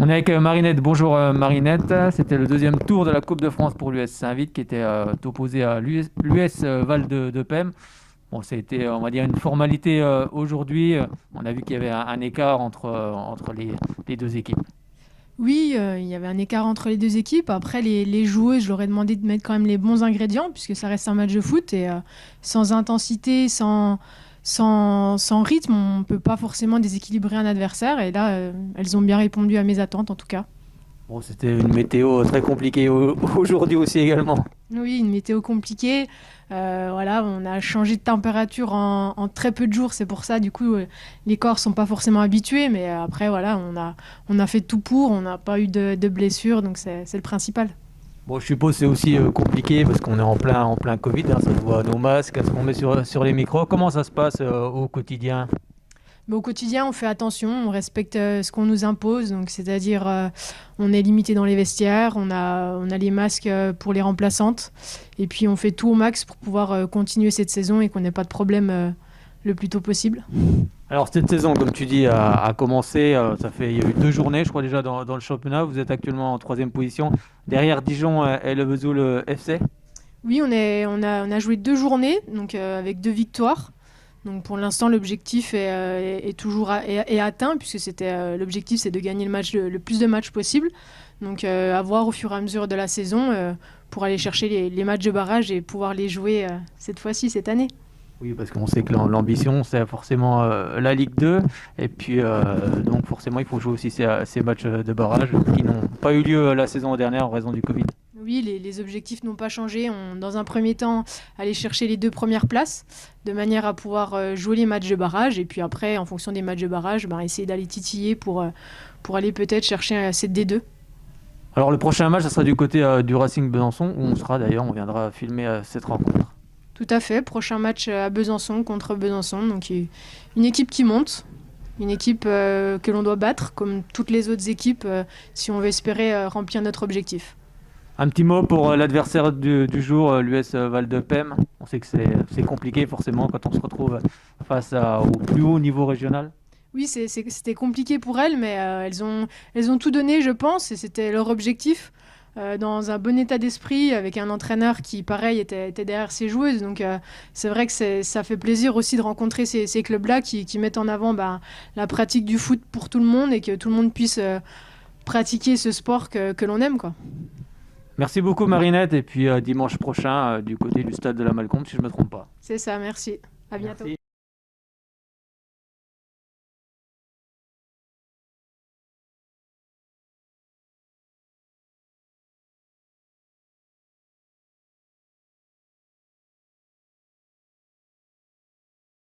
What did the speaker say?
On est avec Marinette. Bonjour Marinette. C'était le deuxième tour de la Coupe de France pour l'US Saint-Vite qui était opposé à l'US Val de Pem. Bon, c'était, on va dire, une formalité aujourd'hui. On a vu qu'il y avait un écart entre les deux équipes. Oui, il y avait un écart entre les deux équipes. Après, les joueuses, je leur ai demandé de mettre quand même les bons ingrédients, puisque ça reste un match de foot. Et sans intensité, sans rythme, on ne peut pas forcément déséquilibrer un adversaire. Et là, elles ont bien répondu à mes attentes, en tout cas. Bon, c'était une météo très compliquée aujourd'hui aussi également. Oui, une météo compliquée. Voilà, on a changé de température en très peu de jours. C'est pour ça, du coup, les corps sont pas forcément habitués. Mais après, voilà, on a fait tout pour. On n'a pas eu de blessures, donc c'est le principal. Bon, je suppose que c'est aussi compliqué parce qu'on est en plein Covid, hein, ça se voit à nos masques, à ce qu'on met sur les micros. Comment ça se passe au quotidien? Mais au quotidien, on fait attention, on respecte ce qu'on nous impose. Donc, c'est-à-dire, on est limité dans les vestiaires, on a les masques pour les remplaçantes. Et puis, on fait tout au max pour pouvoir continuer cette saison et qu'on n'ait pas de problème le plus tôt possible. Alors cette saison, comme tu dis, a commencé. Il y a eu 2 journées, je crois déjà dans le championnat. Vous êtes actuellement en troisième position, derrière Dijon et le Vesoul FC. Oui, on a joué 2 journées, donc avec 2 victoires. Donc pour l'instant, l'objectif est toujours est atteint, puisque l'objectif, c'est de gagner le plus de matchs possible. Donc à voir au fur et à mesure de la saison pour aller chercher les matchs de barrage et pouvoir les jouer cette fois-ci, cette année. Oui, parce qu'on sait que l'ambition, c'est forcément la Ligue 2. Et puis, donc forcément, il faut jouer aussi ces matchs de barrage qui n'ont pas eu lieu la saison dernière en raison du Covid. Oui, les objectifs n'ont pas changé. Dans un premier temps, aller chercher les 2 premières places, de manière à pouvoir jouer les matchs de barrage. Et puis après, en fonction des matchs de barrage, essayer d'aller titiller pour aller peut-être chercher cette D2. Alors le prochain match, ça sera du côté du Racing Besançon, où on sera d'ailleurs, on viendra filmer cette rencontre. Tout à fait. Prochain match à Besançon contre Besançon. Donc une équipe qui monte, une équipe que l'on doit battre, comme toutes les autres équipes, si on veut espérer remplir notre objectif. Un petit mot pour l'adversaire du jour, l'US Val de Pem. On sait que c'est compliqué forcément quand on se retrouve au plus haut niveau régional. Oui, c'était compliqué pour elles, mais elles ont tout donné, je pense, et c'était leur objectif. Dans un bon état d'esprit, avec un entraîneur qui, pareil, était derrière ses joueuses. Donc, c'est vrai que ça fait plaisir aussi de rencontrer ces clubs-là qui mettent en avant la pratique du foot pour tout le monde et que tout le monde puisse pratiquer ce sport que l'on aime, quoi. Merci beaucoup Marinette et puis dimanche prochain du côté du stade de la Malcombe si je ne me trompe pas. C'est ça, merci. À bientôt. Merci.